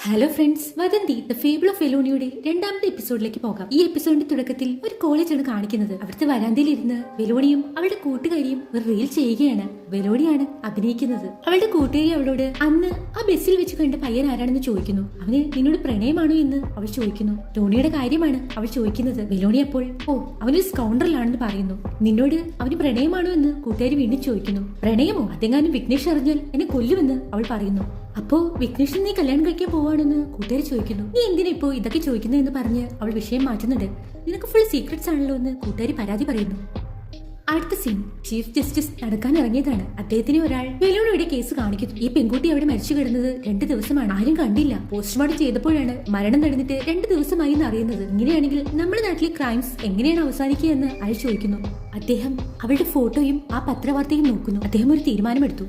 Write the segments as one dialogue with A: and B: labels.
A: Hello friends, Vadhandhi the fable of വെലോണിയുടെ രണ്ടാമത്തെ എപ്പിസോഡിലേക്ക് പോകാം. ഈ എപ്പിസോഡിന്റെ തുടക്കത്തിൽ ഒരു കോളേജാണ് കാണിക്കുന്നത്. അവിടുത്തെ വരാന്തയിലിരുന്ന് വെലോണിയും അവളുടെ കൂട്ടുകാരിയും ഒരു റീൽ ചെയ്യുകയാണ്. വെലോണിയാണ് അഭിനയിക്കുന്നത്. അവളുടെ കൂട്ടുകാരി അവളോട് അന്ന് ആ ബസ്സിൽ വെച്ച് കണ്ട പയ്യൻ ആരാണെന്ന് ചോദിക്കുന്നു. അവന് നിന്നോട് പ്രണയമാണോ എന്ന് അവൾ ചോദിക്കുന്നു. ടോണിയുടെ കാര്യമാണ് അവൾ ചോദിക്കുന്നത്. വെലോണി അപ്പോൾ അവനൊരു സ്കൗണ്ടറിലാണെന്ന് പറയുന്നു. നിന്നോട് അവന് പ്രണയമാണോ എന്ന് കൂട്ടുകാരി വീണ്ടും ചോദിക്കുന്നു. പ്രണയമോ? അതെങ്ങാനും വിഘ്നേഷ് അറിഞ്ഞാൽ എന്നെ കൊല്ലുമെന്ന് അവൾ പറയുന്നു. അപ്പോ വിഘ്നേഷിനെ നീ കല്യാണം കഴിക്കാൻ പോവാണെന്ന് കൂട്ടുകാരി ചോദിക്കുന്നു. നീ എന്തിനാ ഇപ്പോ ഇതൊക്കെ ചോദിക്കുന്നതെന്ന് പറഞ്ഞ് അവൾ വിഷയം മാറ്റുന്നുണ്ട്. നിനക്ക് ഫുൾ സീക്രട്സ് ആണല്ലോ എന്ന് കൂട്ടുകാരി പരാതി പറയുന്നു. അടുത്ത സീൻ, ചീഫ് ജസ്റ്റിസ് നടക്കാൻ ഇറങ്ങിയതാണ്. അദ്ദേഹത്തിന് ഒരാൾ വെലോണിയുടെ കേസ് കാണിക്കുന്നു. ഈ പെൺകുട്ടി അവിടെ മരിച്ചു കിടന്നത് 2 ദിവസമാണ്. ആരും കണ്ടില്ല. പോസ്റ്റ്മോർട്ടം ചെയ്തപ്പോഴാണ് മരണം നടന്നിട്ട് 2 ദിവസമായി എന്ന് അറിയുന്നത്. ഇങ്ങനെയാണെങ്കിൽ നമ്മുടെ നാട്ടിലെ ക്രൈംസ് എങ്ങനെയാണ് അവസാനിക്കുക എന്ന് അയാൾ ചോദിക്കുന്നു. അദ്ദേഹം അവളുടെ ഫോട്ടോയും ആ പത്രവാർത്തയും നോക്കുന്നു. അദ്ദേഹം ഒരു തീരുമാനമെടുത്തു.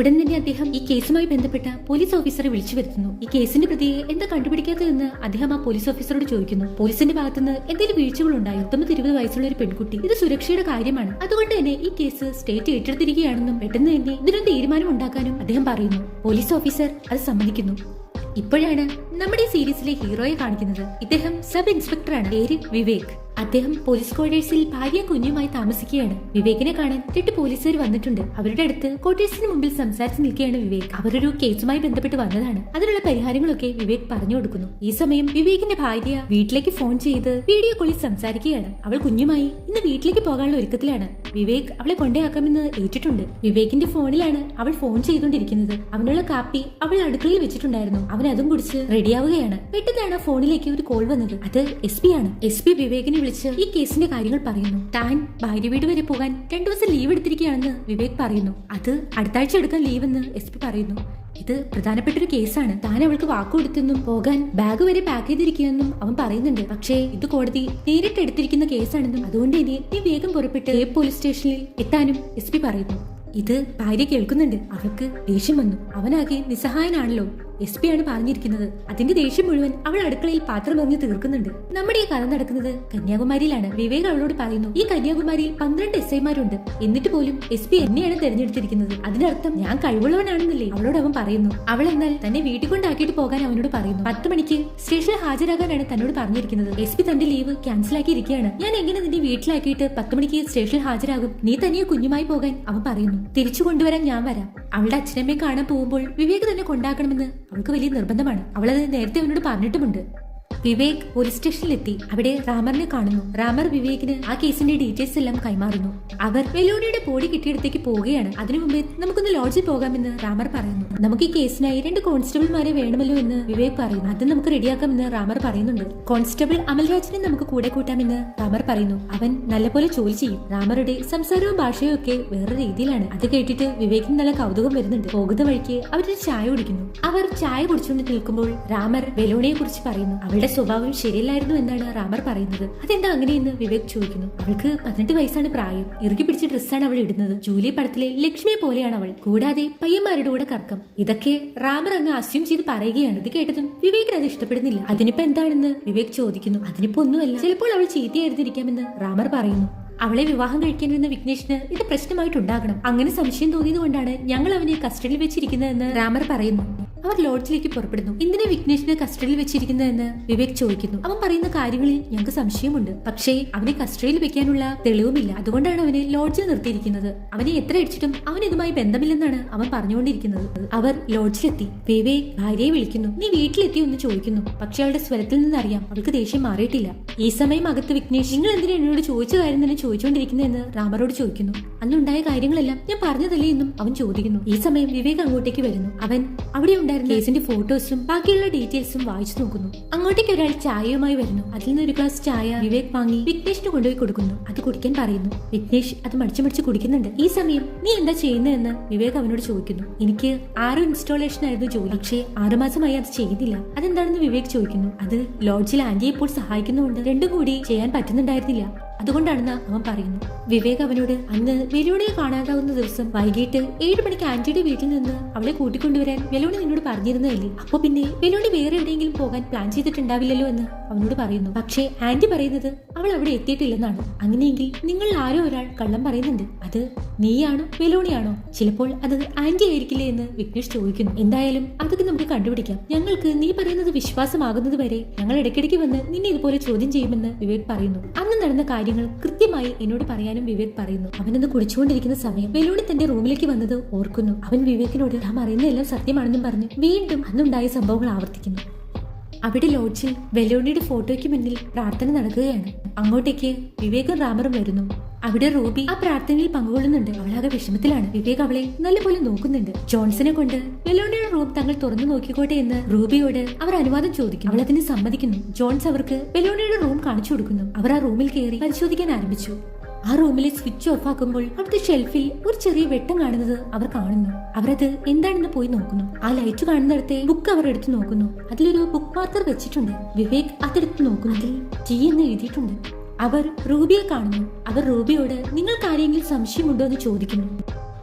A: ഉടൻ തന്നെ അദ്ദേഹം ഈ കേസുമായി ബന്ധപ്പെട്ട പോലീസ് ഓഫീസറെ വിളിച്ചു വരുത്തുന്നു. ഈ കേസിന്റെ പ്രതിയെ എന്താ കണ്ടുപിടിക്കാത്തതെന്ന് അദ്ദേഹം ആ പോലീസ് ഓഫീസറോട് ചോദിക്കുന്നു. പോലീസിന്റെ ഭാഗത്തുനിന്ന് എന്തെങ്കിലും വീഴ്ചകൾ ഉണ്ടായോ? 19-20 വയസ്സുള്ള ഒരു പെൺകുട്ടി. ഇത് സുരക്ഷയുടെ കാര്യമാണ്. അതുകൊണ്ട് തന്നെ ഈ കേസ് സ്റ്റേറ്റ് ഏറ്റെടുത്തിരിക്കുകയാണെന്നും പെട്ടെന്ന് തന്നെ ഇതിനൊരു തീരുമാനം ഉണ്ടാക്കാനും അദ്ദേഹം പറയുന്നു. പോലീസ് ഓഫീസർ അത് സമ്മതിക്കുന്നു. ഇപ്പോഴാണ് നമ്മുടെ ഈ സീരീസിലെ ഹീറോയെ കാണിക്കുന്നത്. ഇദ്ദേഹം സബ് ഇൻസ്പെക്ടറാണ്. പേര് വിവേക്. അദ്ദേഹം പോലീസ് ക്വാർട്ടേഴ്സിൽ ഭാര്യയും കുഞ്ഞുമായി താമസിക്കുകയാണ്. വിവേകിനെ കാണാൻ 8 പോലീസുകാർ വന്നിട്ടുണ്ട്. അവരുടെ അടുത്ത് ക്വാർട്ടേഴ്സിന് മുമ്പിൽ സംസാരിച്ച് നിൽക്കുകയാണ് വിവേക്. അവരൊരു കേസുമായി ബന്ധപ്പെട്ട് വന്നതാണ്. അതിനുള്ള പരിഹാരങ്ങളൊക്കെ വിവേക് പറഞ്ഞു കൊടുക്കുന്നു. ഈ സമയം വിവേകിന്റെ ഭാര്യ വീട്ടിലേക്ക് ഫോൺ ചെയ്ത് വീഡിയോ കോളിൽ സംസാരിക്കുകയാണ്. അവൾ കുഞ്ഞുമായി ഇന്ന് വീട്ടിലേക്ക് പോകാനുള്ള ഒരുക്കത്തിലാണ്. വിവേക് അവളെ കൊണ്ടേയാക്കാമെന്ന് ഏറ്റിട്ടുണ്ട്. വിവേകിന്റെ ഫോണിലാണ് അവൾ ഫോൺ ചെയ്തുകൊണ്ടിരിക്കുന്നത്. അവനുള്ള കാപ്പി അവൾ അടുക്കളയിൽ വെച്ചിട്ടുണ്ടായിരുന്നു. അവൻ അതും കുടിച്ച് റെഡിയാവുകയാണ്. പെട്ടെന്നാണ് ഫോണിലേക്ക് ഒരു കോൾ വന്നത്. അത് SP ആണ്. SP വിവേകിനെ വിളിച്ച് ഈ കേസിന്റെ കാര്യങ്ങൾ പറയുന്നു. താൻ ഭാര്യ വീട് വരെ പോകാൻ 2 ദിവസം ലീവ് എടുത്തിരിക്കുകയാണെന്ന് വിവേക് പറയുന്നു. അത് അടുത്ത ആഴ്ച എടുക്കാൻ ലീവ് എന്ന് SP പറയുന്നു. ഇത് പ്രധാനപ്പെട്ട ഒരു കേസാണ്. താൻ അവൾക്ക് വാക്കുകൊടുത്തെന്നും പോകാൻ ബാഗ് വരെ പാക്ക് ചെയ്തിരിക്കുകയെന്നും അവൻ പറയുന്നുണ്ട്. പക്ഷേ ഇത് കോടതി നേരിട്ട് എടുത്തിരിക്കുന്ന കേസാണെന്നും അതുകൊണ്ട് ഇനി നീ വേഗം പുറപ്പെട്ട് പോലീസ് സ്റ്റേഷനിൽ എത്താനും SP പറയുന്നു. ഇത് ഭാര്യ കേൾക്കുന്നുണ്ട്. അവൾക്ക് ദേഷ്യം വന്നു. അവനാകെ നിസ്സഹായനാണല്ലോ. SP ആണ് പറഞ്ഞിരിക്കുന്നത്. അതിന്റെ ദേഷ്യം മുഴുവൻ അവൾ അടുക്കളയിൽ പാത്രം എറിഞ്ഞ് തീർക്കുന്നുണ്ട്. നമ്മുടെ ഈ കഥ നടക്കുന്നത് കന്യാകുമാരിയിലാണ്. വിവേക് അവളോട് പറയുന്നു, ഈ കന്യാകുമാരിയിൽ 12 SI-മാരുണ്ട്. എന്നിട്ട് പോലും SP എന്നെയാണ് തെരഞ്ഞെടുത്തിരിക്കുന്നത്. അതിനർത്ഥം ഞാൻ കഴിവുള്ളവനാണെന്നല്ലേ അവളോട് അവൻ പറയുന്നു. അവൾ എന്നാൽ തന്നെ വീട്ടിൽ കൊണ്ടാക്കിയിട്ട് പോകാൻ അവനോട് പറയുന്നു. 10 മണിക്ക് സ്റ്റേഷനിൽ ഹാജരാകാനാണ് തന്നോട് പറഞ്ഞിരിക്കുന്നത്. SP തന്റെ ലീവ് ക്യാൻസൽ ആക്കിയിരിക്കുകയാണ്. ഞാൻ എങ്ങനെ നിന്റെ വീട്ടിലാക്കിയിട്ട് 10 മണിക്ക് സ്റ്റേഷനിൽ ഹാജരാകും? നീ തനിയെ കുഞ്ഞുമായി പോകാൻ അവൻ പറയുന്നു. തിരിച്ചു കൊണ്ടുവരാൻ ഞാൻ വരാം. അവളുടെ അച്ഛനമ്മയെ കാണാൻ പോകുമ്പോൾ വിവേക് തന്നെ കൊണ്ടാക്കണമെന്ന് അവൾക്ക് വലിയ നിർബന്ധമാണ്. അവളത് നേരത്തെ അവനോട് പറഞ്ഞിട്ടുമുണ്ട്. വിവേക് പോലീസ് സ്റ്റേഷനിലെത്തി. അവിടെ റാമറിനെ കാണുന്നു. റാമർ വിവേകിന് ആ കേസിന്റെ ഡീറ്റെയിൽസ് എല്ലാം കൈമാറുന്നു. അവർ വെലോണിയുടെ ബോഡി കിട്ടിയിടത്തേക്ക് പോവുകയാണ്. അതിനു മുമ്പേ നമുക്കൊന്ന് ലോഡ്ജിൽ പോകാമെന്ന് റാമർ പറയുന്നു. നമുക്ക് ഈ കേസിനായി 2 കോൺസ്റ്റബിൾമാരെ വേണമല്ലോ എന്ന് വിവേക് പറയുന്നു. അത് നമുക്ക് റെഡിയാക്കാമെന്ന് റാമർ പറയുന്നുണ്ട്. കോൺസ്റ്റബിൾ അമൽരാജിനെ നമുക്ക് കൂടെ കൂട്ടാമെന്ന് റാമർ പറയുന്നു. അവൻ നല്ലപോലെ ജോലി ചെയ്യും. റാമറുടെ സംസാരവും ഭാഷയും ഒക്കെ വേറെ രീതിയിലാണ്. അത് കേട്ടിട്ട് വിവേകിന് നല്ല കൗതുകം വരുന്നുണ്ട്. പോകുന്ന വഴിക്ക് അവരൊരു ചായ കുടിക്കുന്നു. അവർ ചായ കുടിച്ചുകൊണ്ട് നിൽക്കുമ്പോൾ റാമർ വെലോണിയെ കുറിച്ച് പറയുന്നു. അവളുടെ സ്വഭാവം ശരിയല്ലായിരുന്നു എന്നാണ് റാമർ പറയുന്നത്. അതെന്താ അങ്ങനെയെന്ന് വിവേക് ചോദിക്കുന്നു. അവൾക്ക് 18 വയസ്സാണ് പ്രായം. ഇറുകി പിടിച്ച ഡ്രസ്സാണ് അവൾ ഇടുന്നത്. ജൂലി പടത്തിലെ ലക്ഷ്മിയെ പോലെയാണ് അവൾ. കൂടാതെ പയ്യന്മാരുടെ കൂടെ കറക്കം. ഇതൊക്കെ റാമർ അങ്ങ് അസ്യൂം ചെയ്ത് പറയുകയാണ്. ഇത് കേട്ടതും വിവേകിന് അത് ഇഷ്ടപ്പെടുന്നില്ല. അതിനിപ്പോ എന്താണെന്ന് വിവേക് ചോദിക്കുന്നു. അതിനിപ്പോ ഒന്നുമല്ല, ചിലപ്പോൾ അവൾ ചീത്തയായിരുന്നിരിക്കാമെന്ന് റാമർ പറയുന്നു. അവളെ വിവാഹം കഴിക്കാനിരുന്ന വിഘ്നേഷിന് ഇത് പ്രശ്നമായിട്ടുണ്ടാകണം. അങ്ങനെ സംശയം തോന്നിയത് കൊണ്ടാണ് ഞങ്ങൾ അവനെ കസ്റ്റഡിയിൽ വെച്ചിരിക്കുന്നതെന്ന് റാമർ പറയുന്നു. അവർ ലോഡ്ജിലേക്ക് പുറപ്പെടുന്നു. എന്തിനാ വിഘ്നേഷിനെ കസ്റ്റഡിയിൽ വെച്ചിരിക്കുന്നതെന്ന് വിവേക് ചോദിക്കുന്നു. അവൻ പറയുന്ന കാര്യങ്ങളിൽ ഞങ്ങൾക്ക് സംശയമുണ്ട്. പക്ഷേ അവനെ കസ്റ്റഡിയിൽ വെക്കാനുള്ള തെളിവുമില്ല. അതുകൊണ്ടാണ് അവനെ ലോഡ്ജിൽ നിർത്തിയിരിക്കുന്നത്. അവനെ എത്ര അടിച്ചിട്ടും അവൻ ഇതുമായി ബന്ധമില്ലെന്നാണ് അവൻ പറഞ്ഞുകൊണ്ടിരിക്കുന്നത്. അവർ ലോഡ്ജിലെത്തി. വിവേക് ഭാര്യയെ വിളിക്കുന്നു. നീ വീട്ടിലെത്തി എന്ന് ചോദിക്കുന്നു. പക്ഷെ അവളുടെ സ്വരത്തിൽ നിന്നറിയാം അവൾക്ക് ദേഷ്യം മാറിയിട്ടില്ല. ഈ സമയം അകത്ത് വിഘ്നേഷ്, നിങ്ങൾ എന്തിനാ എന്നോട് ചോദിച്ച കാര്യം തന്നെ ചോദിച്ചുകൊണ്ടിരിക്കുന്നതെന്ന് റാമറോട് ചോദിക്കുന്നു. അന്നുണ്ടായ കാര്യങ്ങളെല്ലാം ഞാൻ പറഞ്ഞതല്ലേ എന്നും അവൻ ചോദിക്കുന്നു. ഈ സമയം വിവേക് അങ്ങോട്ടേക്ക് വരുന്നു. അവൻ അവിടെ ഉണ്ടായിരുന്ന കേസിന്റെ ഫോട്ടോസും ബാക്കിയുള്ള ഡീറ്റെയിൽസും വായിച്ചു നോക്കുന്നു. അങ്ങോട്ടേക്ക് ഒരാൾ ചായയുമായി വരുന്നു. അതിൽ നിന്ന് ഒരു ഗ്ലാസ് ചായ വിവേക് വാങ്ങി വിഘ്നേഷിന് കൊണ്ടുപോയി കൊടുക്കുന്നു. അത് കുടിക്കാൻ പറയുന്നു. വിഘ്നേഷ് അത് മടിച്ചു കുടിക്കുന്നുണ്ട്. ഈ സമയം നീ എന്താ ചെയ്യുന്നതെന്ന് വിവേക് അവനോട് ചോദിക്കുന്നു. എനിക്ക് 6 ഇൻസ്റ്റാളേഷൻ ആയിരുന്നു ജോലി. പക്ഷേ 6 മാസമായി അത് ചെയ്യുന്നില്ല. അതെന്താണെന്ന് വിവേക് ചോദിക്കുന്നു. അത് ലോഡ്ജിൽ ആന്റിയെ ഇപ്പോൾ സഹായിക്കുന്നതുകൊണ്ട് 2 കൂടി ചെയ്യാൻ പറ്റുന്നുണ്ടായിരുന്നില്ല. അതുകൊണ്ടാണെന്ന് അവൻ പറയുന്നു. വിവേക് അവനോട് അന്ന് വെലോണിയെ കാണാതാവുന്ന ദിവസം വൈകിട്ട് 7 മണിക്ക് ആന്റിയുടെ വീട്ടിൽ നിന്ന് അവളെ കൂട്ടിക്കൊണ്ടുവരാൻ വെലോണി നിന്നോട് പറഞ്ഞിരുന്നതല്ലേ, അപ്പൊ പിന്നെ വെലോണി വേറെ എവിടെയെങ്കിലും പോകാൻ പ്ലാൻ ചെയ്തിട്ടുണ്ടാവില്ലല്ലോ എന്ന് അവനോട് പറയുന്നു. പക്ഷേ ആന്റി പറയുന്നത് അവൾ അവിടെ എത്തിയിട്ടില്ലെന്നാണ്. അങ്ങനെയെങ്കിൽ നിങ്ങൾ ആരോ ഒരാൾ കള്ളം പറയുന്നുണ്ട്. അത് നീയാണോ വെലോണിയാണോ? ചിലപ്പോൾ അത് ആന്റി ആയിരിക്കില്ലേ എന്ന് വിഘ്നേഷ് ചോദിക്കുന്നു. എന്തായാലും അതൊക്കെ നമുക്ക് കണ്ടുപിടിക്കാം. ഞങ്ങൾക്ക് നീ പറയുന്നത് വിശ്വാസമാകുന്നത് വരെ ഞങ്ങൾ ഇടയ്ക്കിടയ്ക്ക് വന്ന് നിന്നെ ഇതുപോലെ ചോദ്യം ചെയ്യുമെന്ന് വിവേക് പറയുന്നു. അന്ന് നടന്ന കാര്യങ്ങൾ കൃത്യമായി എന്നോട് പറയാനും വിവേക് പറയുന്നു. അവനത് കുടിച്ചുകൊണ്ടിരിക്കുന്ന സമയം വെലോണി തന്റെ റൂമിലേക്ക് വന്നത് ഓർക്കുന്നു. അവൻ വിവേകിനോട് താൻ അറിയുന്നതെല്ലാം സത്യമാണെന്നും പറഞ്ഞ് വീണ്ടും അന്നുണ്ടായ സംഭവങ്ങൾ ആവർത്തിക്കുന്നു. അവിടെ ലോഡ്ജിൽ വെലോണിയുടെ ഫോട്ടോയ്ക്ക് മുന്നിൽ പ്രാർത്ഥന നടക്കുകയാണ്. അങ്ങോട്ടേക്ക് വിവേകും റാമറും വരുന്നു. അവിടെ റൂബി ആ പ്രാർത്ഥനയിൽ പങ്കുകൊള്ളുന്നുണ്ട്. അവളാകെ വിഷമത്തിലാണ്. വിവേക് അവളെ നല്ലപോലെ നോക്കുന്നുണ്ട്. ജോൺസനെ കൊണ്ട് വെലോണിയുടെ റൂം തങ്ങൾ തുറന്നു നോക്കിക്കോട്ടെ എന്ന് റൂബിയോട് അവർ അനുവാദം ചോദിക്കും. അവൾ അതിന് സമ്മതിക്കുന്നു. ജോൺസ് അവർക്ക് വെലോണിയുടെ റൂം കാണിച്ചു കൊടുക്കുന്നു. അവർ ആ റൂമിൽ കയറി പരിശോധിക്കാൻ ആരംഭിച്ചു. ആ റൂമിലെ സ്വിച്ച് ഓഫ് ആക്കുമ്പോൾ അവിടുത്തെ ഷെൽഫിൽ ഒരു ചെറിയ വെട്ടം കാണുന്നത് അവർ കാണുന്നു. അവരത് എന്താണെന്ന് പോയി നോക്കുന്നു. ആ ലൈറ്റ് കാണുന്നിടത്തെ ബുക്ക് അവർ എടുത്തു നോക്കുന്നു. അതിലൊരു ബുക്ക് മാർക്കർ വെച്ചിട്ടുണ്ട്. വിവേക് അതെടുത്ത് നോക്കുന്നു. അതിൽ ടി എന്ന് എഴുതിയിട്ടുണ്ട്. അവർ റൂബിയെ കാണുന്നു. അവർ റൂബിയോട് നിങ്ങൾക്ക് ആരെങ്കിലും സംശയമുണ്ടോ എന്ന് ചോദിക്കുന്നു.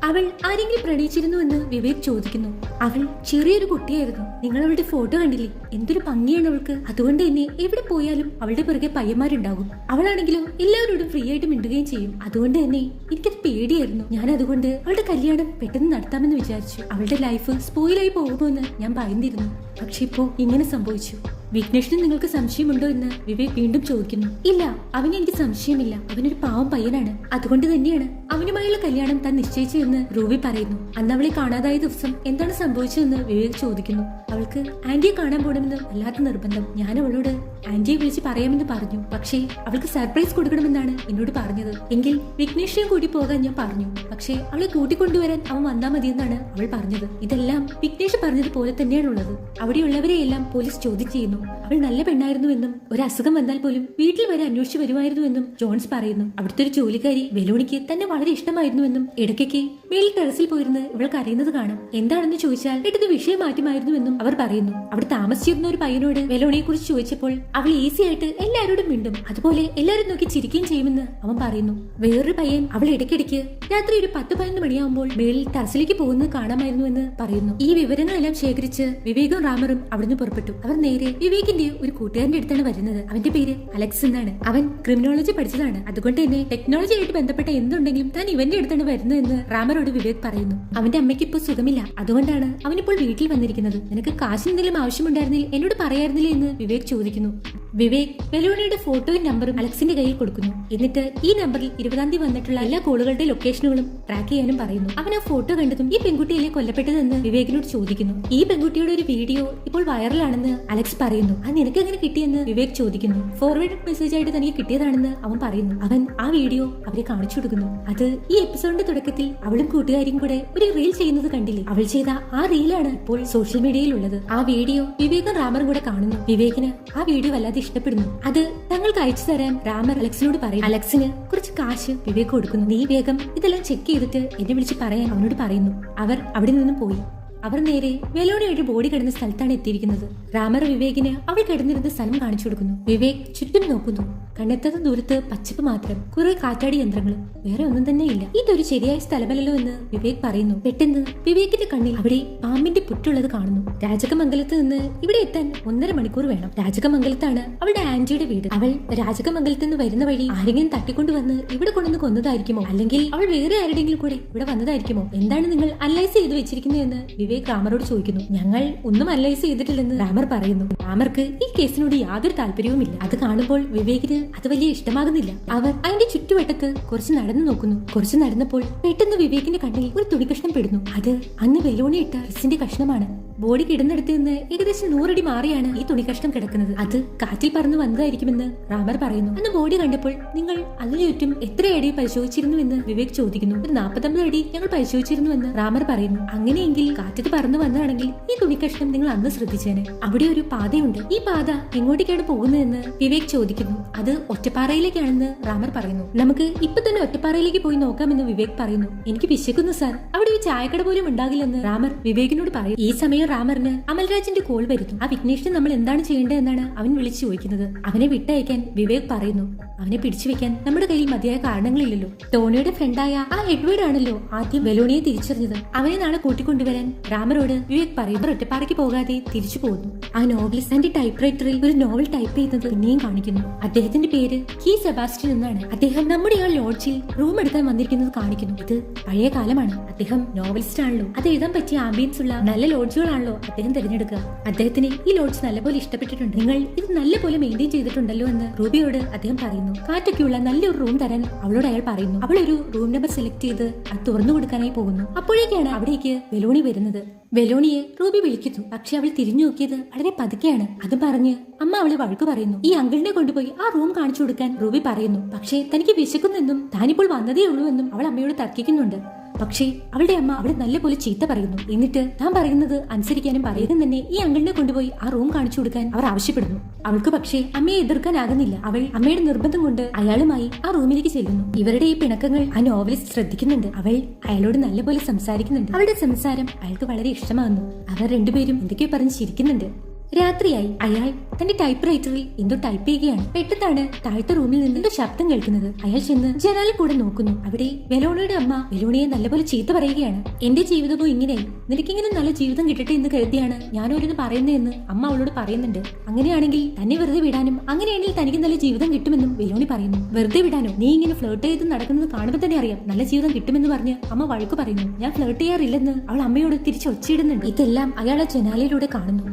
A: അവൾ ആരെങ്കിലും പ്രണയിച്ചിരുന്നു എന്ന് വിവേക് ചോദിക്കുന്നു. അവൾ ചെറിയൊരു കുട്ടിയായിരുന്നു. നിങ്ങൾ അവളുടെ ഫോട്ടോ കണ്ടില്ലേ? എന്തൊരു ഭംഗിയാണ് അവൾക്ക്. അതുകൊണ്ട് തന്നെ എവിടെ പോയാലും അവളുടെ പിറകെ പയ്യന്മാരുണ്ടാകും. അവളാണെങ്കിലും എല്ലാവരോടും ഫ്രീ ആയിട്ട് മിണ്ടുകയും ചെയ്യും. അതുകൊണ്ട് തന്നെ എനിക്കത് പേടിയായിരുന്നു. ഞാൻ അതുകൊണ്ട് അവളുടെ കല്യാണം പെട്ടെന്ന് നടത്താമെന്ന് വിചാരിച്ചു. അവളുടെ ലൈഫ് സ്പോയിലായി പോകുമെന്ന് ഞാൻ ഭയന്നിരുന്നു. പക്ഷെ ഇപ്പോ ഇങ്ങനെ സംഭവിച്ചു. വിഘ്നേഷിന് നിങ്ങൾക്ക് സംശയമുണ്ടോ എന്ന് വിവേക് വീണ്ടും ചോദിക്കുന്നു. ഇല്ല, അവന് എനിക്ക് സംശയമില്ല. അവനൊരു പാവം പയ്യനാണ്. അതുകൊണ്ട് തന്നെയാണ് അവനുമായുള്ള കല്യാണം താൻ നിശ്ചയിച്ചതെന്ന് റൂബി പറയുന്നു. അന്ന് അവളെ കാണാതായ ദിവസം എന്താണ് സംഭവിച്ചതെന്ന് വിവേക് ചോദിക്കുന്നു. അവൾക്ക് ആന്റിയെ കാണാൻ പോകണമെന്ന് വല്ലാത്ത നിർബന്ധം. ഞാൻ അവളോട് ആന്റിയെ വിളിച്ച് പറയാമെന്ന് പറഞ്ഞു. പക്ഷേ അവൾക്ക് സർപ്രൈസ് കൊടുക്കണമെന്നാണ് എന്നോട് പറഞ്ഞത്. എങ്കിൽ വിഘ്നേഷിനെ കൂടി പോകാൻ ഞാൻ പറഞ്ഞു. പക്ഷേ അവളെ കൂട്ടിക്കൊണ്ടുവരാൻ അവൻ വന്നാൽ മതിയെന്നാണ് അവൾ പറഞ്ഞത്. ഇതെല്ലാം വിഘ്നേഷ് പറഞ്ഞതുപോലെ തന്നെയാണുള്ളത്. അവിടെയുള്ളവരെയെല്ലാം പോലീസ് ചോദ്യം ചെയ്യുന്നു. അവൾ നല്ല പെണ്ണായിരുന്നുവെന്നും ഒരു അസുഖം വന്നാൽ പോലും വീട്ടിൽ വരെ അന്വേഷിച്ചു വരുമായിരുന്നുവെന്നും ജോൺസ് പറയുന്നു. അവിടുത്തെ ഒരു ജോലിക്കാരി വെലോണിക്ക് തന്നെ വളരെ ഇഷ്ടമായിരുന്നുവെന്നും ഇടയ്ക്കൊക്കെ മേളിൽ ടെറസിൽ പോയിരുന്ന് ഇവൾക്ക് അറിയുന്നത് കാണാം. എന്താണെന്ന് ചോദിച്ചാൽ പെട്ടെന്ന് വിഷയം മാറ്റുമായിരുന്നുവെന്നും അവർ പറയുന്നു. അവിടെ താമസിച്ചിരുന്ന ഒരു പയ്യനോട് വെലോണിയെ കുറിച്ച് ചോദിച്ചപ്പോൾ അവൾ ഈസി ആയിട്ട് എല്ലാവരോടും മിണ്ടും. അതുപോലെ എല്ലാവരും നോക്കി ചിരിക്കുകയും ചെയ്യുമെന്ന് അവൻ പറയുന്നു. വേറൊരു പയ്യൻ അവൾ ഇടയ്ക്കിടയ്ക്ക് രാത്രി ഒരു 10-11 മണിയാകുമ്പോൾ മേളിൽ ടെറസിലേക്ക് പോകുന്നത് കാണാമായിരുന്നുവെന്ന് പറയുന്നു. ഈ വിവരങ്ങളെല്ലാം ശേഖരിച്ച് വിവേകും റാമറും അവിടുന്ന് പുറപ്പെട്ടു. അവർ നേരെ വിവേകിന്റെ ഒരു കൂട്ടുകാരന്റെ അടുത്താണ് വരുന്നത്. അവന്റെ പേര് അലക്സ് എന്നാണ്. അവൻ ക്രിമിനോളജി പഠിച്ചതാണ്. അതുകൊണ്ട് തന്നെ ടെക്നോളജി ആയിട്ട് ബന്ധപ്പെട്ട എന്തുണ്ടെങ്കിലും താൻ ഇവന്റെ അടുത്താണ് വരുന്നതെന്ന് റാമറോട് വിവേക് പറയുന്നു. അവന്റെ അമ്മയ്ക്ക് ഇപ്പോൾ സുഖമില്ല. അതുകൊണ്ടാണ് അവനിപ്പോൾ വീട്ടിൽ വന്നിരിക്കുന്നത്. നിനക്ക് കാശിന് എന്തെങ്കിലും ആവശ്യമുണ്ടായിരുന്നില്ല എന്നോട് പറയായിരുന്നില്ലേ എന്ന് വിവേക് ചോദിക്കുന്നു. വിവേക് വെലോണിയുടെ ഫോട്ടോയും നമ്പറും അലക്സിന്റെ കയ്യിൽ കൊടുക്കുന്നു. എന്നിട്ട് ഈ നമ്പറിൽ 20-ാം തീയതി വന്നിട്ടുള്ള എല്ലാ കോളുകളുടെ ലൊക്കേഷനുകളും ട്രാക്ക് ചെയ്യാനും പറയുന്നു. അവൻ ആ ഫോട്ടോ കണ്ടതും ഈ പെൺകുട്ടിയല്ലേ കൊല്ലപ്പെട്ടതെന്ന് വിവേകിനോട് ചോദിക്കുന്നു. ഈ പെൺകുട്ടിയുടെ ഒരു വീഡിയോ ഇപ്പോൾ വൈറലാണെന്ന് അലക്സ് പറയുന്നു. അത് നിനക്ക് എങ്ങനെ കിട്ടിയെന്ന് വിവേക് ചോദിക്കുന്നു. ഫോർവേഡ് മെസ്സേജ് ആയിട്ട് തനിക്ക് കിട്ടിയതാണെന്ന് അവൻ പറയുന്നു. അവൻ ആ വീഡിയോ അവരെ കാണിച്ചു കൊടുക്കുന്നു. അത് ഈ എപ്പിസോഡിന്റെ തുടക്കത്തിൽ അവളും കൂട്ടുകാരിയും കൂടെ ഒരു റീൽ ചെയ്യുന്നത് കണ്ടില്ലേ? അവൾ ചെയ്ത ആ റീലാണ് ഇപ്പോൾ സോഷ്യൽ മീഡിയയിൽ ഉള്ളത്. ആ വീഡിയോ വിവേകും റാമറും കൂടെ കാണുന്നു. വിവേകിന് ആ വീഡിയോ വല്ലാതെ ഇഷ്ടപ്പെടുന്നു. അത് തങ്ങൾക്ക് അയച്ചു തരാൻ റാമർ അലക്സിനോട് പറയും. അലക്സിന് കുറച്ച് കാശ് വിവേക് കൊടുക്കുന്നു. നീ വേഗം ഇതെല്ലാം ചെക്ക് ചെയ്തിട്ട് എന്നെ വിളിച്ച് പറയാൻ അവനോട് പറയുന്നു. അവർ അവിടെ നിന്നും പോയി. അവർ നേരെ വെലോണിയുടെ ബോഡി കിടന്ന സ്ഥലത്താണ് എത്തിയിരിക്കുന്നത്. റാമർ വിവേകിന് അവൾ കിടന്നിരുന്ന സ്ഥലം കാണിച്ചു കൊടുക്കുന്നു. വിവേക് ചുറ്റും നോക്കുന്നു. കണ്ണെത്താത്ത ദൂരത്ത് പച്ചപ്പ് മാത്രം, കുറെ കാറ്റാടി യന്ത്രങ്ങൾ, വേറെ ഒന്നും തന്നെ ഇല്ല. ഇതൊരു ശരിയായ സ്ഥലമല്ലല്ലോ എന്ന് വിവേക് പറയുന്നു. പെട്ടെന്ന് വിവേകിന്റെ കണ്ണിൽ അവിടെ പാമ്പിന്റെ പുറ്റുള്ളത് കാണുന്നു. രാജകമംഗലത്ത് നിന്ന് ഇവിടെ എത്താൻ 1.5 മണിക്കൂർ വേണം. രാജകമംഗലത്താണ് അവളുടെ ആന്റിയുടെ വീട്. അവൾ രാജകമംഗലത്ത് നിന്ന് വരുന്ന വഴി ആരെങ്കിലും തട്ടിക്കൊണ്ടുവന്ന് ഇവിടെ കൊണ്ടുവന്ന് കൊന്നതായിരിക്കുമോ? അല്ലെങ്കിൽ അവൾ വേറെ ആരുടെങ്കിലും കൂടെ ഇവിടെ വന്നതായിരിക്കുമോ? എന്താണ് നിങ്ങൾ അനലൈസ് ചെയ്ത് വെച്ചിരിക്കുന്നതെന്ന് വിവേക് റാമറോട് ചോദിക്കുന്നു. ഞങ്ങൾ ഒന്നും അനലൈസ് ചെയ്തിട്ടില്ലെന്ന് റാമർ പറയുന്നു. റാമർക്ക് ഈ കേസിനോട് യാതൊരു താല്പര്യവുമില്ല. അത് കാണുമ്പോൾ വിവേകിന് അത് വലിയ ഇഷ്ടമാകുന്നില്ല. അവർ അതിന്റെ ചുറ്റുവട്ടത്ത് കുറച്ച് നടന്നു നോക്കുന്നു. കുറച്ച് നടന്നപ്പോൾ പെട്ടെന്ന് വിവേകിന്റെ കണ്ണിൽ ഒരു തുണിക്കഷ്ണം പെടുന്നു. അത് അന്ന് വെലോണി ഇട്ട ഡ്രസ്സിന്റെ കഷ്ണമാണ്. ബോഡി കിടന്നെടുത്ത് നിന്ന് ഏകദേശം 100 അടി മാറിയാണ് ഈ തുണിക്കഷ്ണം കിടക്കുന്നത്. അത് കാറ്റിൽ പറന്ന് വന്നതായിരിക്കുമെന്ന് റാമർ പറയുന്നു. അന്ന് ബോഡി കണ്ടപ്പോൾ നിങ്ങൾ അതിനു ചുറ്റും എത്ര അടി പരിശോധിച്ചിരുന്നു എന്ന് വിവേക് ചോദിക്കുന്നു. ഒരു 49 അടി ഞങ്ങൾ പരിശോധിച്ചിരുന്നു എന്ന് റാമർ പറയുന്നു. അങ്ങനെയെങ്കിൽ കാറ്റത്ത് പറന്ന് വന്നതാണെങ്കിൽ ഈ തുണിക്കഷ്ണം നിങ്ങൾ അന്ന് ശ്രദ്ധിച്ചേനെ. അവിടെ ഒരു പാതയുണ്ട്. ഈ പാത എങ്ങോട്ടേക്കാണ് പോകുന്നതെന്ന് വിവേക് ചോദിക്കുന്നു. അത് ഒറ്റപ്പാറയിലേക്കാണെന്ന് റാമർ പറയുന്നു. നമുക്ക് ഇപ്പൊ തന്നെ ഒറ്റപ്പാറയിലേക്ക് പോയി നോക്കാമെന്ന് വിവേക് പറയുന്നു. എനിക്ക് വിശക്കുന്നു സാർ, അവിടെ ഒരു ചായക്കട പോലും ഉണ്ടാകില്ലെന്ന് റാമർ വിവേകിനോട് പറയും. ഈ സമയം റാമറിന് അമൽരാജിന്റെ കോൾ വരുന്നു. ആ വിഘ്നേഷിന് നമ്മൾ എന്താണ് ചെയ്യേണ്ടതെന്നാണ് അവൻ വിളിച്ചു ചോദിക്കുന്നത്. അവനെ വിട്ടയക്കാൻ വിവേക് പറയുന്നു. അവനെ പിടിച്ചു വെക്കാൻ നമ്മുടെ കയ്യിൽ മതിയായ കാരണങ്ങളില്ലല്ലോ. ടോണിയുടെ ഫ്രണ്ടായ ആ എഡ്വേർഡ് ആണല്ലോ ആദ്യം വെലോണിയെ തിരിച്ചറിഞ്ഞത്. അവനെ നാളെ കൂട്ടിക്കൊണ്ടുവരാൻ റാമറോട് വിവേക് പറയും. ഒറ്റപ്പാറയ്ക്ക് പോകാതെ തിരിച്ചു പോകുന്നു. ആ നോവലിസ്റ്റ് തന്റെ ടൈപ്പ് റൈറ്ററിൽ ഒരു നോവൽ ടൈപ്പ് ചെയ്യുന്നത് പിന്നെയും കാണിക്കുന്നു. അദ്ദേഹത്തിന്റെ പേര് കി സെബാസ്റ്റ്യൻ എന്നാണ്. അദ്ദേഹം നമ്മുടെ ആ ലോഡ്ജിൽ റൂം എടുക്കാൻ വന്നിരിക്കുന്നത് കാണിക്കുന്നു. ഇത് പഴയ കാലമാണ്. അദ്ദേഹം നോവലിസ്റ്റ് ആണല്ലോ. അത് എഴുതാൻ പറ്റിയ ആംബിയൻസ് ഉള്ള നല്ല ലോഡ്ജുകളാണല്ലോ അദ്ദേഹം തിരഞ്ഞെടുക്കുക. അദ്ദേഹത്തിന് ഈ ലോഡ്ജ് നല്ലപോലെ ഇഷ്ടപ്പെട്ടിട്ടുണ്ട്. നിങ്ങൾ ഇത് നല്ലപോലെ മെയിൻറ്റെയിൻ ചെയ്തിട്ടുണ്ടല്ലോ എന്ന് റൂബിയോട് അദ്ദേഹം പറയുന്നു. കാറ്റൊക്കെയുള്ള നല്ലൊരു റൂം തരാൻ അവളോട് അയാൾ പറയുന്നു. അവൾ ഒരു റൂം നമ്പർ സെലക്ട് ചെയ്ത് അത് തുറന്നു കൊടുക്കാനായി പോകുന്നു. അപ്പോഴേക്കാണ് അവിടേക്ക് വെലോണി വരുന്നത്. വെലോണിയെ റൂബി വിളിക്കുന്നു. പക്ഷെ അവൾ തിരിഞ്ഞു നോക്കിയത് വളരെ പതുക്കെയാണ്. അത് പറഞ്ഞ് അമ്മ അവളെ വഴക്ക് പറയുന്നു. ഈ അങ്കിളിനെ കൊണ്ടുപോയി ആ റൂം കാണിച്ചു കൊടുക്കാൻ റൂബി പറയുന്നു. പക്ഷേ തനിക്ക് വിശക്കുന്നെന്നും താനിപ്പോൾ വന്നതേ ഉള്ളൂ എന്നും അവൾ അമ്മയോട് തർക്കിക്കുന്നുണ്ട്. പക്ഷേ അവളുടെ അമ്മ അവളെ നല്ലപോലെ ചീത്ത പറയുന്നു. എന്നിട്ട് താൻ പറയുന്നത് അനുസരിക്കാനും പറയുന്നത് തന്നെ ഈ അങ്കിളിനെ കൊണ്ടുപോയി ആ റൂം കാണിച്ചു കൊടുക്കാൻ അവർ ആവശ്യപ്പെടുന്നു. അവൾക്ക് പക്ഷേ അമ്മയെ എതിർക്കാനാകുന്നില്ല. അവൾ അമ്മയുടെ നിർബന്ധം കൊണ്ട് അയാളുമായി ആ റൂമിലേക്ക് ചെല്ലുന്നു. ഇവരുടെ ഈ പിണക്കങ്ങൾ ആ നോവലിസ്റ്റ് ശ്രദ്ധിക്കുന്നുണ്ട്. അവൾ അയാളോട് നല്ലപോലെ സംസാരിക്കുന്നുണ്ട്. അവളുടെ സംസാരം അയാൾക്ക് വളരെ ഇഷ്ടമാകുന്നു. അവർ രണ്ടുപേരും എന്തൊക്കെയോ പറഞ്ഞ് ചിരിക്കുന്നുണ്ട്. രാത്രിയായി. അയാൾ തന്റെ ടൈപ്പ് റൈറ്ററിൽ എന്തോ ടൈപ്പ് ചെയ്യുകയാണ്. പെട്ടെന്നാണ് താഴത്തെ റൂമിൽ നിന്ന് എന്തോ ശബ്ദം കേൾക്കുന്നത്. അയാൾ ചെന്ന് ജനാലിൽ കൂടെ നോക്കുന്നു. അവിടെ വെലോണിയുടെ അമ്മ വെലോണിയെ നല്ലപോലെ ചീത്ത പറയുകയാണ്. എന്റെ ജീവിതവും ഇങ്ങനെയായി, നിനക്കിങ്ങനെ നല്ല ജീവിതം കിട്ടട്ടെ എന്ന് കരുതിയാണ് ഞാൻ ഓരോന്ന് പറയുന്നതെന്ന് അമ്മ അവളോട് പറയുന്നുണ്ട്. അങ്ങനെയാണെങ്കിൽ തന്നെ വെറുതെ വിടാനും അങ്ങനെയാണെങ്കിൽ തനിക്ക് നല്ല ജീവിതം കിട്ടുമെന്നും വെലോണി പറയുന്നു. വെറുതെ വിടാനോ? നീ ഇങ്ങനെ ഫ്ലേർട്ട് ചെയ്ത് നടക്കുന്നത് കാണുമ്പോൾ തന്നെ അറിയാം നല്ല ജീവിതം കിട്ടുമെന്ന് പറഞ്ഞ് അമ്മ വഴക്ക് പറയുന്നു. ഞാൻ ഫ്ലേർട്ട് ചെയ്യാറില്ലെന്ന് അവൾ അമ്മയോട് തിരിച്ച് ഒച്ചയിടുന്നുണ്ട്. ഇതെല്ലാം അയാളെ ജനാലയിലൂടെ കാണുന്നു.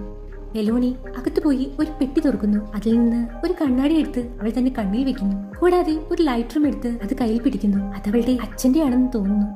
A: വെലോണി അകത്ത് പോയി ഒരു പെട്ടി തുറക്കുന്നു. അതിൽ നിന്ന് ഒരു കണ്ണാടി എടുത്ത് അവൾ തന്നെ കണ്ണിൽ വെക്കുന്നു. കൂടാതെ ഒരു ലൈറ്ററും എടുത്ത് അത് കയ്യിൽ പിടിക്കുന്നു. അത് അവളുടെ അച്ഛന്റെ ആണെന്ന് തോന്നുന്നു.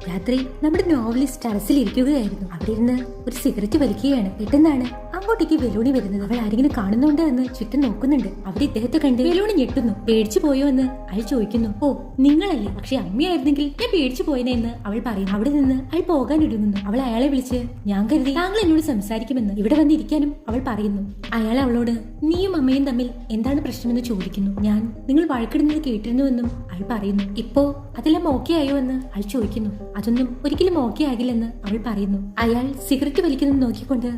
A: രാത്രി നമ്മുടെ നോവലിസ്റ്റ് ടെറസിൽ ഇരിക്കുകയായിരുന്നു. അവിടെ ഇരുന്ന് ഒരു സിഗരറ്റ് വലിക്കുകയാണ്. പെട്ടെന്നാണ് അങ്ങോട്ടേക്ക് വെലോണി വരുന്നത്. അവൾ ആരെങ്കിലും കാണുന്നുണ്ടോ എന്ന് ചുറ്റും നോക്കുന്നുണ്ട്. അവിടെ ഇദ്ദേഹത്തെ കണ്ട് വെലോണി ഞെട്ടുന്നു. പേടിച്ചു പോയോ എന്ന് അയാൾ ചോദിക്കുന്നു. ഓ, നിങ്ങളല്ലേ? പക്ഷെ അമ്മയായിരുന്നെങ്കിൽ ഞാൻ പേടിച്ചു പോയനെ എന്ന് അവൾ പറയുന്നു. അവിടെ നിന്ന് അയാൾ പോകാൻ ഒരുങ്ങുന്നു. അവൾ അയാളെ വിളിച്ച് ഞാൻ കരുതി താങ്കൾ എന്നോട് സംസാരിക്കുമെന്ന് ഇവിടെ വന്നിരിക്കാനും അവൾ പറയുന്നു. അയാൾ അവളോട് നീയും അമ്മയും തമ്മിൽ എന്താണ് പ്രശ്നമെന്ന് ചോദിക്കുന്നു. ഞാൻ നിങ്ങൾ വഴക്കിടുന്നത് കേട്ടിരുന്നുവെന്നും അയാൾ പറയുന്നു. ഇപ്പോ അതെല്ലാം ഓക്കെ ആയോ എന്ന് അയാൾ ചോദിക്കുന്നു. അതൊന്നും ഒരിക്കലും ഓക്കെ ആകില്ലെന്ന് അവൾ പറയുന്നു. അയാൾ സിഗരറ്റ് വലിക്കുന്നത് നോക്കിക്കൊണ്ട്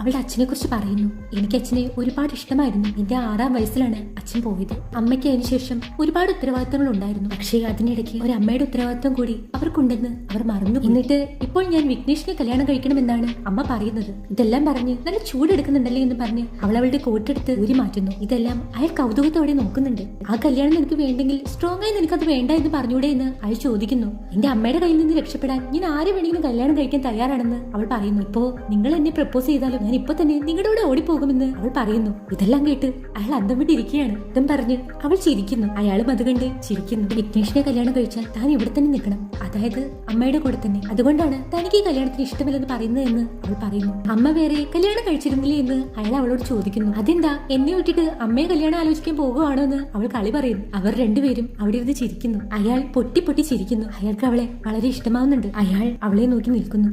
A: അവളുടെ അച്ഛനെ കുറിച്ച് പറയുന്നു. എനിക്ക് അച്ഛനെ ഒരുപാട് ഇഷ്ടമായിരുന്നു. എന്റെ 6ാം വയസ്സിലാണ് അച്ഛൻ പോയത്. അമ്മയ്ക്ക് അതിനുശേഷം ഒരുപാട് ഉത്തരവാദിത്തങ്ങൾ ഉണ്ടായിരുന്നു. പക്ഷേ അതിനിടയ്ക്ക് ഒരു അമ്മയുടെ ഉത്തരവാദിത്തം കൂടി അവർക്കുണ്ടെന്ന് അവർ മറന്നു. എന്നിട്ട് ഇപ്പോൾ ഞാൻ വിഘ്നേഷിനെ കല്യാണം കഴിക്കണമെന്നാണ് അമ്മ പറയുന്നത്. ഇതെല്ലാം പറഞ്ഞ് നല്ല ചൂടെടുക്കുന്നുണ്ടല്ലേ എന്ന് പറഞ്ഞ് അവൾ അവളുടെ കോട്ടെടുത്ത് ഊരി മാറ്റുന്നു. ഇതെല്ലാം അയാൾ കൗതുകത്തോടെ നോക്കുന്നുണ്ട്. ആ കല്യാണം നിനക്ക് വേണ്ടെങ്കിൽ സ്ട്രോങ് ആയി നിനക്കത് വേണ്ട എന്ന് പറഞ്ഞൂടെ എന്ന് അയാൾ ചോദിക്കുന്നു. എന്റെ അമ്മയുടെ കയ്യിൽ നിന്ന് രക്ഷപ്പെടാൻ ഞാൻ ആരെ വേണമെങ്കിലും കല്യാണം കഴിക്കാൻ തയ്യാറാണെന്ന് അവൾ പറയുന്നു. ഇപ്പോ നിങ്ങൾ എന്നെ പ്രപ്പോസ് ചെയ്താലും ഞാൻ ഇപ്പൊ തന്നെ നിങ്ങളുടെ കൂടെ ഓടിപ്പോകുമെന്ന് അവൾ പറയുന്നു. ഇതെല്ലാം കേട്ട് അയാൾ അന്തം വിട്ടിരിക്കുകയാണ്. ഇതും പറഞ്ഞ് അവൾ ചിരിക്കുന്നു. അയാളും അത് കണ്ട് ചിരിക്കുന്നു. വിഘ്നേഷിനെ കല്യാണം കഴിച്ചാൽ താൻ ഇവിടെ തന്നെ നിൽക്കണം, അതായത് അമ്മയുടെ കൂടെ തന്നെ. അതുകൊണ്ടാണ് തനിക്ക് ഈ കല്യാണത്തിന് ഇഷ്ടമില്ലെന്ന് പറയുന്നത് എന്ന് അവൾ പറയുന്നു. അമ്മ വേറെ കല്യാണം കഴിച്ചിരുന്നില്ലേ എന്ന് അയാൾ അവളോട് ചോദിക്കുന്നു. അതെന്താ എന്നെ വിട്ടിട്ട് അമ്മയെ കല്യാണം ആലോചിക്കാൻ പോകുകയാണോ എന്ന് അവൾ കളി പറയുന്നു. അവർ രണ്ടുപേരും അവിടെ ഇരുന്ന് ചിരിക്കുന്നു. അയാൾ പൊട്ടി പൊട്ടി ചിരിക്കുന്നു. അയാൾക്ക് അവളെ വളരെ ഇഷ്ടമാവുന്നുണ്ട്. അയാൾ അവളെ നോക്കി നിൽക്കുന്നു.